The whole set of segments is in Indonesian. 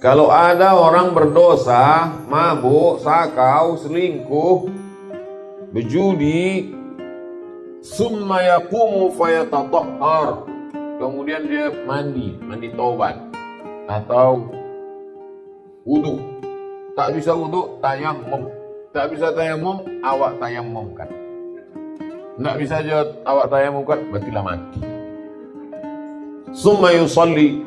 Kalau ada orang berdosa, mabuk, sakau, selingkuh, berjudi, summa yaqumu fayatatahhar, kemudian dia mandi taubat atau wudu. Tak bisa wudu, tayammum. Tak bisa tayammum, awak tayammumkan. Tak bisa aja awak tayammumkan, berarti mati. Summa yusalli,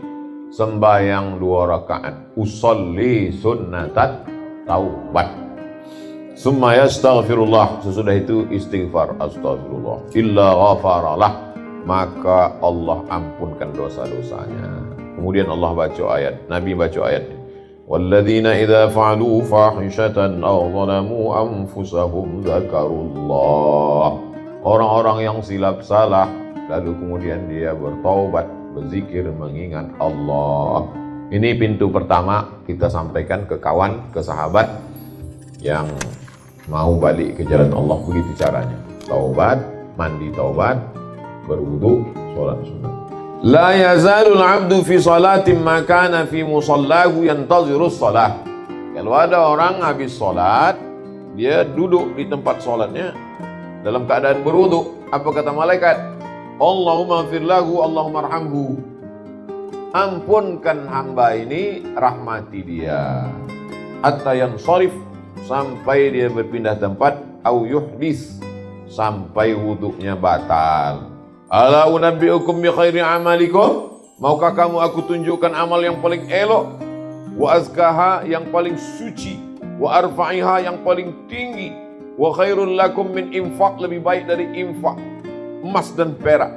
sembahyang 2 rakaat. Usalli sunnatan taubat. Summa yastaghfirullah, sesudah itu istighfar, astagfirullah. Illa ghafaralah, maka Allah ampunkan dosa-dosanya. Kemudian Allah baca ayat, Nabi baca ayat. Walladzina idza fa'alu fahishatan aw zalamu anfusahum dzakarullah. Orang-orang yang silap salah lalu kemudian dia bertaubat, berzikir, mengingat Allah. Ini pintu pertama kita sampaikan ke kawan, ke sahabat yang mau balik ke jalan Allah. Begitu caranya. Taubat, mandi taubat, berwudu, sholat sunat. La yazalul abdu fi salatin makana fi musallahu yantazirus salah. Kalau ada orang habis sholat, dia duduk di tempat sholatnya dalam keadaan berwudu. Apa kata malaikat? Allahumma firlahu, Allahumma arhamhu. Ampunkan hamba ini, rahmati dia. Hatta yansarif, sampai dia berpindah tempat. Au yuhdis, sampai wudunya batal. Ala unabbi'ukum bi khairi amalikum, maukah kamu aku tunjukkan amal yang paling elok, wa azkaha, yang paling suci, wa arfa'iha, yang paling tinggi, wa khairul lakum min infaq, lebih baik dari infak emas dan perak,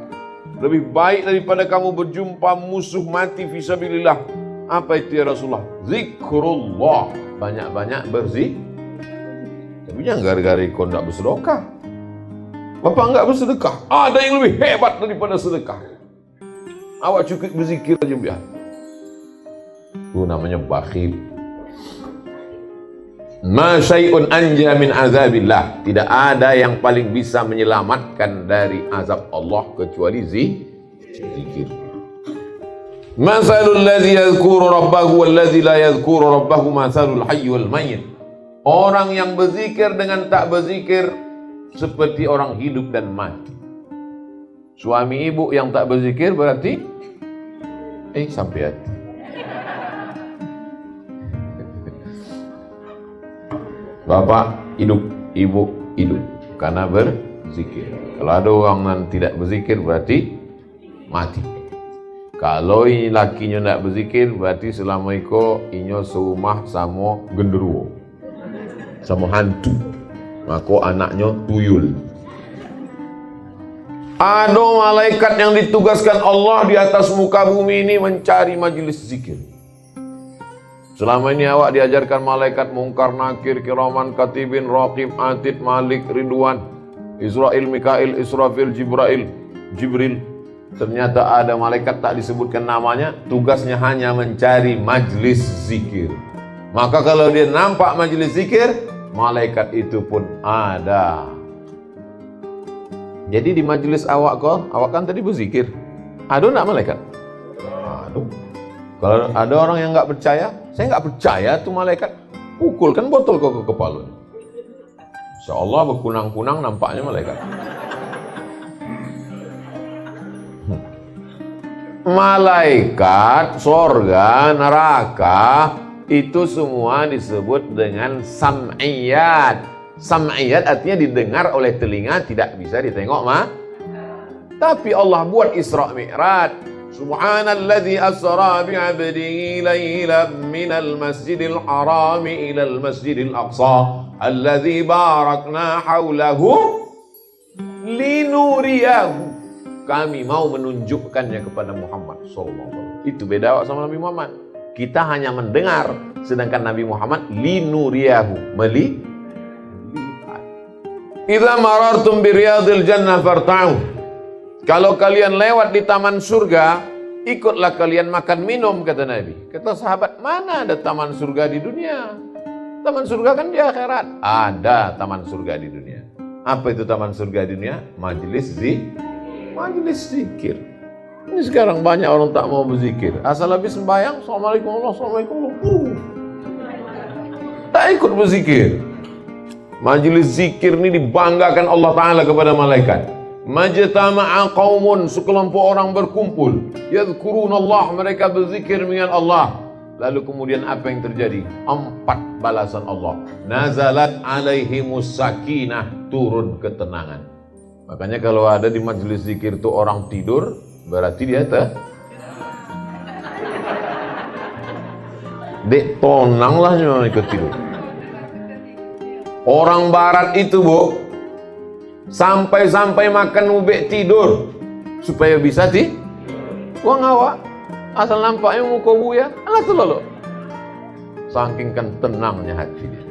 lebih baik daripada kamu berjumpa musuh mati fisabilillah. Apa itu ya Rasulullah? Zikrullah, banyak-banyak berzikir. Tapi jangan gara-gara kau tidak bersedekah. Bapak enggak bersedekah, ada yang lebih hebat daripada sedekah. Awak cukup berzikir aja biar. Itu namanya bakhil. Ma syai'un anja min azabillah. Tidak ada yang paling bisa menyelamatkan dari azab Allah kecuali zikir. Masalul ladzi yadhkuru rabbahu wal ladzi la yadhkuru rabbahu masalul hayy wal mayyit. Orang yang berzikir dengan tak berzikir seperti orang hidup dan mati. Suami ibu yang tak berzikir berarti sampai hati. Bapak hidup, ibu hidup karena berzikir. Kalau ada orang yang tidak berzikir berarti mati. Kalau lakinya tidak berzikir berarti selama itu inyo serumah sama genderuwo, sama hantu. Maka anaknya tuyul. Ada malaikat yang ditugaskan Allah di atas muka bumi ini mencari majelis zikir. Selama ini awak diajarkan malaikat mungkar, nakir, kiraman, katibin, raqib, atid, malik, ridwan, Israel, Mikail, Israfil, Jibril. Ternyata ada malaikat tak disebutkan namanya, tugasnya hanya mencari majelis zikir. Maka kalau dia nampak majelis zikir, malaikat itu pun ada. Jadi di majelis awak kan tadi berzikir. Ada enggak malaikat? Aduh. Kalau ada orang yang enggak percaya, saya enggak percaya tuh malaikat. Pukulkan botol kau ke kepala. Insyaallah berkunang-kunang nampaknya malaikat. Malaikat, sorga, neraka, itu semua disebut dengan sam'iyat. Sam'iyat artinya didengar oleh telinga, tidak bisa ditengok Tapi Allah buat Isra Mi'raj. Subhanalladzi asra bi'abdihi laylan minal masjidil harami ilal masjidil aqsa alladzi barakna haulahu linuriyahu. Kami mau menunjukkannya kepada Muhammad SAW. Itu beda awak sama Nabi Muhammad. Kita hanya mendengar, sedangkan Nabi Muhammad linuriyahu, melihat. Idza marartum biriyadil jannah farta'u. Kalau kalian lewat di taman surga, ikutlah kalian makan minum, kata Nabi. Kata sahabat, mana ada taman surga di dunia? Taman surga kan di akhirat. Ada taman surga di dunia. Apa itu taman surga di dunia? Majelis zikir. Ini sekarang banyak orang tak mau berzikir. Asal habis sembahyang, Assalamualaikum Allah, Assalamualaikum Allah. Tak ikut berzikir. Majelis zikir ini dibanggakan Allah Ta'ala kepada malaikat. Majtama'a qaumun, sekelompok orang berkumpul. Yadhkurunallah, mereka berzikir dengan Allah. Lalu kemudian apa yang terjadi? 4 balasan Allah. Nazalat alaihimus sakinah, turun ketenangan. Makanya kalau ada di majelis zikir itu orang tidur, berarti dia dek tonang lah memang ikut tidur. Orang barat itu, Bu, sampai makan ubek tidur supaya bisa wang awak asal nampaknya muka buya alah tuh lo saking kan tenangnya hati dia.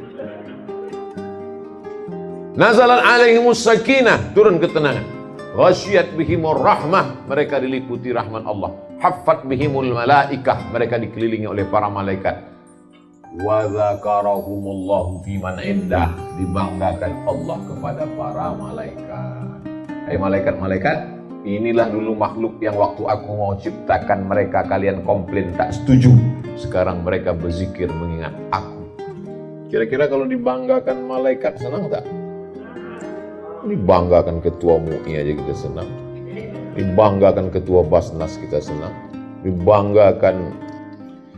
Nazalat alaihimus sakinah, turun ketenangan. Ghasyiyat bihimur rahmah, mereka diliputi rahmat Allah. Haffat bihimul malaikah, mereka dikelilingi oleh para malaikat. Wa dzakarahumullahu fiman indah, dibanggakan Allah kepada para malaikat. Hai malaikat-malaikat, inilah dulu makhluk yang waktu aku mau ciptakan mereka kalian komplain tak setuju. Sekarang mereka berzikir mengingat aku. Kira-kira kalau dibanggakan malaikat senang tak? Dibanggakan ketua MUI aja kita senang. Dibanggakan ketua Basnas kita senang. Dibanggakan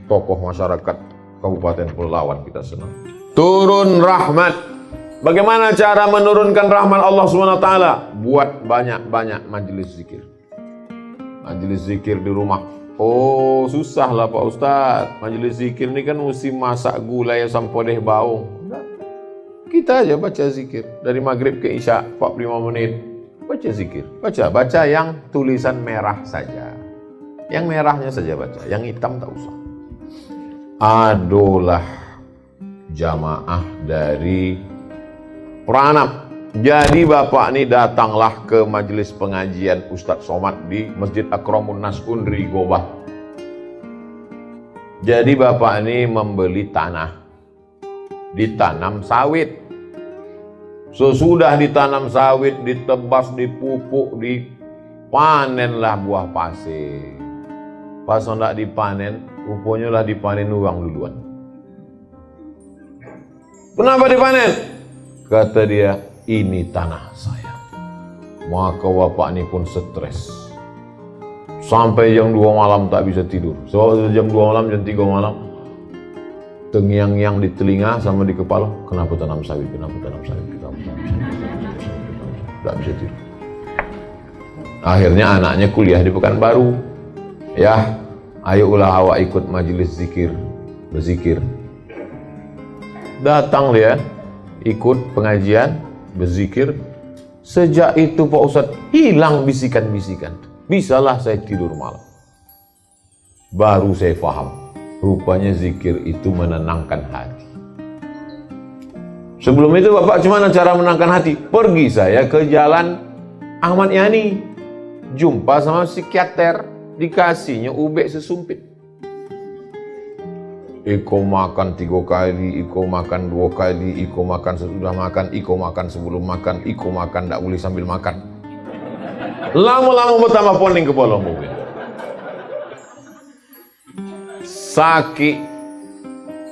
tokoh masyarakat Kabupaten Pelalawan kita senang. Turun rahmat. Bagaimana cara menurunkan rahmat Allah SWT? Buat banyak-banyak majelis zikir. Majelis zikir di rumah. Oh, susah lah Pak Ustaz. Majelis zikir ini kan mesti masak gulai sampai deh bau. Kita aja baca zikir. Dari maghrib ke isya 45 menit. Baca zikir. Baca yang tulisan merah saja. Yang merahnya saja baca. Yang hitam tak usah. Adalah jamaah dari Pranab. Jadi Bapak ini datanglah ke majelis pengajian Ustadz Somad di Masjid Akramun Nas Unri Gobah. Jadi Bapak ini membeli tanah, ditanam sawit. Sesudah ditanam sawit, ditebas, dipupuk, dipanenlah buah pasir. Pas hendak dipanen, rupanya lah dipanen orang duluan. Kenapa dipanen? Kata dia, ini tanah saya. Maka bapak ini pun stres. Sampai jam 2 malam tak bisa tidur. Sebab jam 2 malam, jam 3 malam, tengiang-yang di telinga sama di kepala. Kenapa tanam sawit? Kenapa tanam sawit? Kenapa tanam sawit? Tak bisa tidur. Akhirnya anaknya kuliah di Pekanbaru. Ya, ayolah awak ikut majelis zikir, berzikir. Datang dia, ikut pengajian, berzikir. Sejak itu Pak Ustadz hilang bisikan-bisikan. Bisalah saya tidur malam. Baru saya paham, rupanya zikir itu menenangkan hati. Sebelum itu Bapak gimana cara menenangkan hati? Pergi saya ke jalan Ahmad Yani, jumpa sama psikiater. Dikasihnya ubek sesumpit. Iko makan 3 kali, Iko makan 2 kali, Iko makan sesudah makan, Iko makan sebelum makan, Iko makan tak boleh sambil makan. Lama-lama bertambah poning kepala mobil. Sakit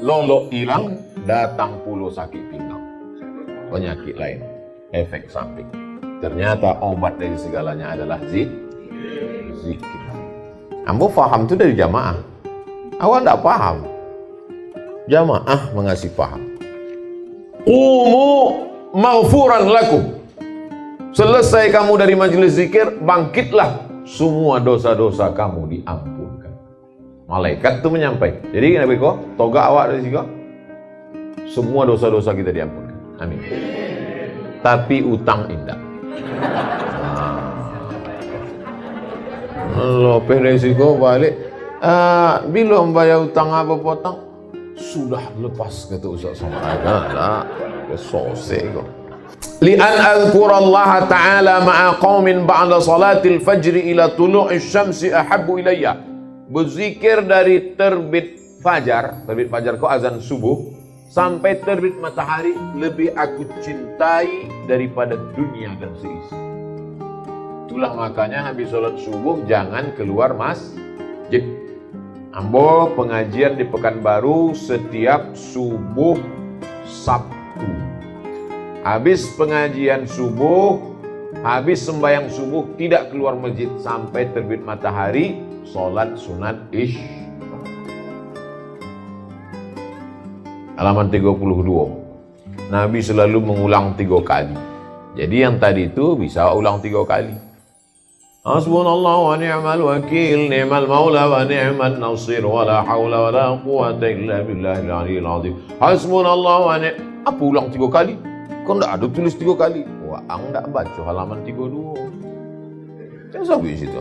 lolo hilang, datang pula sakit pinggang. Penyakit lain, efek samping. Ternyata obat dari segalanya adalah zikir. Ambo faham itu dari jamaah. Awak tidak paham. Jamaah mengasih paham. Qumu maghfuran lakum. Selesai kamu dari majelis zikir, bangkitlah. Semua dosa-dosa kamu diampunkan. Malaikat itu menyampaikan. Jadi Nabi kok, toga awak dari sini. Semua dosa-dosa kita diampunkan. Amin. Tapi utang indah. Lopeh resiko balik. Bila membayar utang apa potong? Sudah lepas kata Ustaz Somad. Nah, kesose kok. Li'an adhkurallaha ta'ala ma'a qaumin ba'da salatil fajri ila tulu'i syamsi ahabbu ilayya. Berzikir dari terbit fajar kau azan subuh sampai terbit matahari lebih aku cintai daripada dunia dan seisi. Itulah makanya habis sholat subuh jangan keluar masjid. Ambo pengajian di Pekanbaru setiap subuh Sabtu. Habis pengajian subuh, habis sembahyang subuh tidak keluar masjid sampai terbit matahari, sholat sunat isya. Halaman 32. Nabi selalu mengulang 3 kali. Jadi yang tadi itu bisa ulang 3 kali. Hasbunallah wa ni'mal wakil, ni'mal maula wa ni'mal nasir, wa la hawla wa la quwata illa billahil aliyil azim. Hasbunallah wa ni'mal. Apa ulang 3 kali? Kau enggak ada tulis 3 kali. Wah, enggak baca halaman 32. Jangan sampai situ.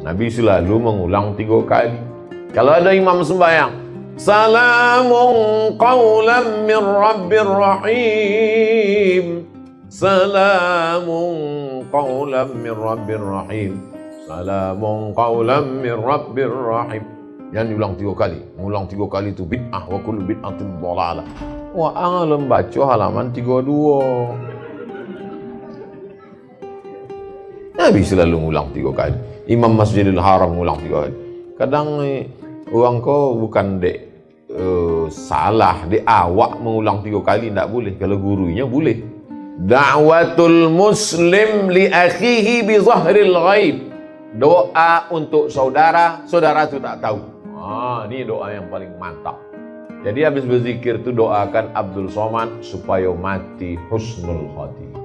Nabi selalu mengulang 3 kali. Kalau ada imam sembahyang, salamun qawlan min rabbir rahim. Salamun qawlan min rabbir rahim. Salamun qawlan min rabbir rahim. Jangan diulang 3 kali. Mengulang 3 kali itu bid'ah, wa kullu bid'atin dhalalah. Wah, alam baca halaman 32. Nabi selalu mengulang 3 kali. Imam Masjidil Haram mengulang 3 kali. Kadang orang kau bukan salah, awak mengulang 3 kali tidak boleh. Kalau gurunya boleh. Da'watul muslim li akhihi bi zahril ghaib. Doa untuk saudara, saudara itu tak tahu. Ini doa yang paling mantap. Jadi habis berzikir itu doakan Abdul Somad supaya mati husnul khotimah.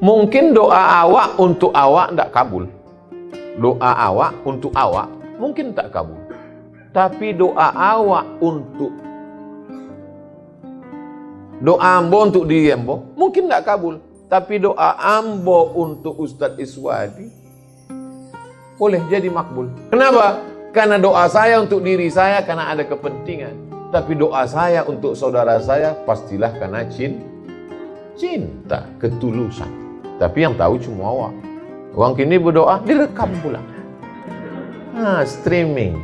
Mungkin doa awak untuk awak tidak kabul. Doa awak untuk awak mungkin tak kabul. Tapi doa awak untuk doa ambo untuk diri ambo mungkin tak kabul. Tapi doa ambo untuk Ustadz Iswadi boleh jadi makbul. Kenapa? Karena doa saya untuk diri saya karena ada kepentingan. Tapi doa saya untuk saudara saya pastilah karena cinta, ketulusan. Tapi yang tahu cuma awak. Orang kini berdoa direkam pula. Streaming.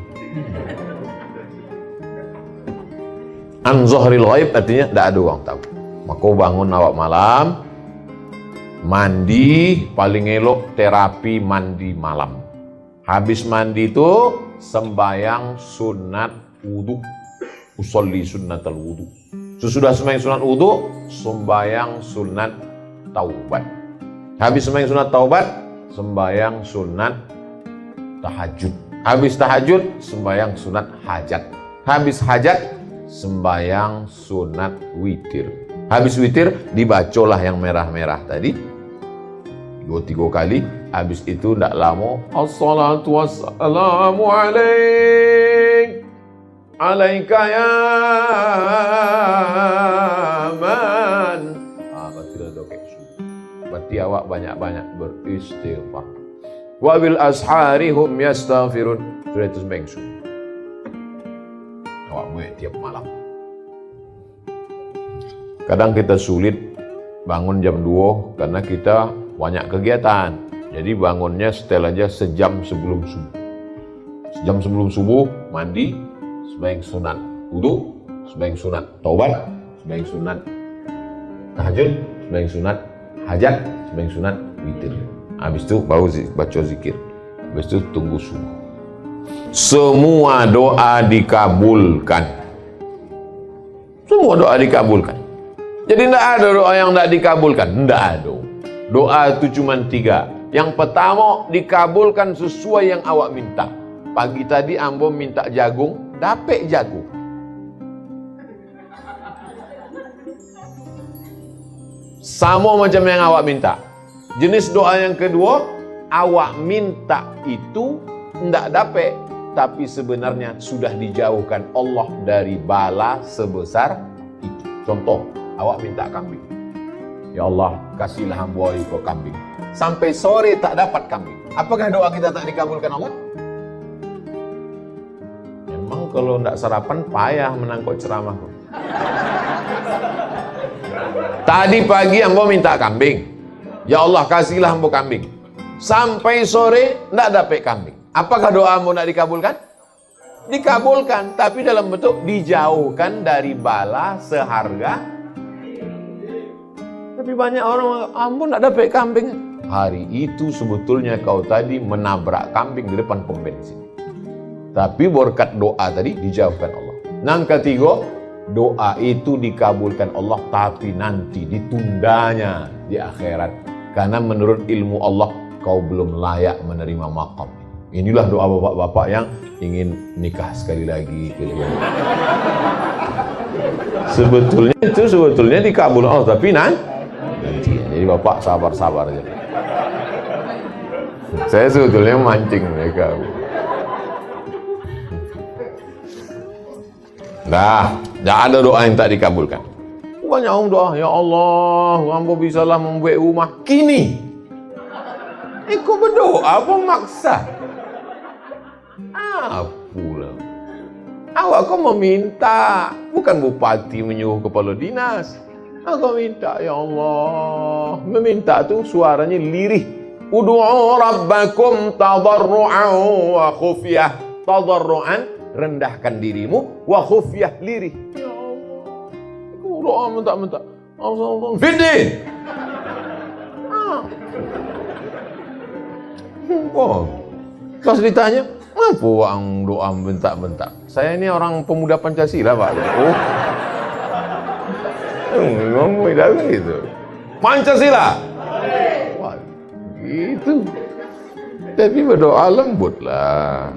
An zahril ghaib artinya tidak ada orang tahu. Maka bangun awak malam, mandi, paling elok terapi mandi malam. Habis mandi itu sembayang sunat wudu. Usolli sunnatal wudu. Sesudah sembahyang sunat wudu, sembayang sunat taubat. Habis sembahyang sunat taubat, sembayang sunat tahajud. Habis tahajud, sembayang sunat hajat. Habis hajat, sembayang sunat witir. Habis witir, dibacolah yang merah-merah tadi 2-3 kali. Habis itu tidak lama, assalatu wassalamu alaik, alaika ya man. Berarti awak banyak-banyak beristighfar. Wa bil ashari hum yastaghfirun. Sudah itu sembahyang subuh. Awak buat tiap malam. Kadang kita sulit bangun jam 2 karena kita banyak kegiatan. Jadi bangunnya setel aja sejam sebelum subuh. Sejam sebelum subuh mandi, sembahyang sunat wudu, sembahyang sunat taubat, sembahyang sunat tahajud, sembahyang sunat hajat, sembahyang sunat witir. Habis itu baru baca zikir. Habis itu tunggu subuh. Semua doa dikabulkan. Semua doa dikabulkan. Jadi tidak ada doa yang tidak dikabulkan. Tidak ada. Doa itu cuma 3. Yang pertama dikabulkan sesuai yang awak minta. Pagi tadi ambo minta jagung, dapat jagung. Sama macam yang awak minta. Jenis doa yang kedua, awak minta itu tidak dapat, tapi sebenarnya sudah dijauhkan Allah dari bala sebesar itu. Contoh, awak minta kambing. Ya Allah, kasihlah hamba kau kambing. Sampai sore tak dapat kambing. Apakah doa kita tak dikabulkan Allah? Memang kalau tidak sarapan payah menangkut ceramah. Tadi pagi hamba minta kambing. Ya Allah, kasihlah hamba kambing. Sampai sore tidak dapat kambing. Apakah doa hamba tidak dikabulkan? Dikabulkan, tapi dalam bentuk dijauhkan dari bala seharga. Tapi Tapi banyak orang, ampun tidak dapat kambing. Hari itu sebetulnya kau tadi menabrak kambing di depan pom bensin. Tapi berkat doa tadi dijawabkan Allah. Yang ketiga, doa itu dikabulkan Allah, tapi nanti ditundanya di akhirat. Karena menurut ilmu Allah, kau belum layak menerima maqam. Inilah doa bapak-bapak yang ingin nikah sekali lagi. Sebetulnya dikabul Allah, tapi nanti. Jadi bapak sabar-sabar aja. Saya sebetulnya mancing mereka. Nah, tidak ada doa yang tak dikabulkan. Banyak orang doa, ya Allah, hamba bisalah membuat rumah kini. Kau berdoa apa maksa? Apalah. Awak kau meminta, bukan bupati menyuruh kepala dinas. Aku minta, ya Allah. Meminta tu suaranya lirih. Ud'u rabbakum tadarru'an wa khufyah. Tadarru'an, rendahkan dirimu, wa khufyah, lirih. Ya Allah. Aku doa mentak-mentak. Allah Fiddin. Pas ditanya, apa orang doa bentak-bentak? Saya ini orang pemuda Pancasila, Pak. Oh, ngomong gitu. Pancasila. Wah, gitu. Tapi berdoa lembut lah.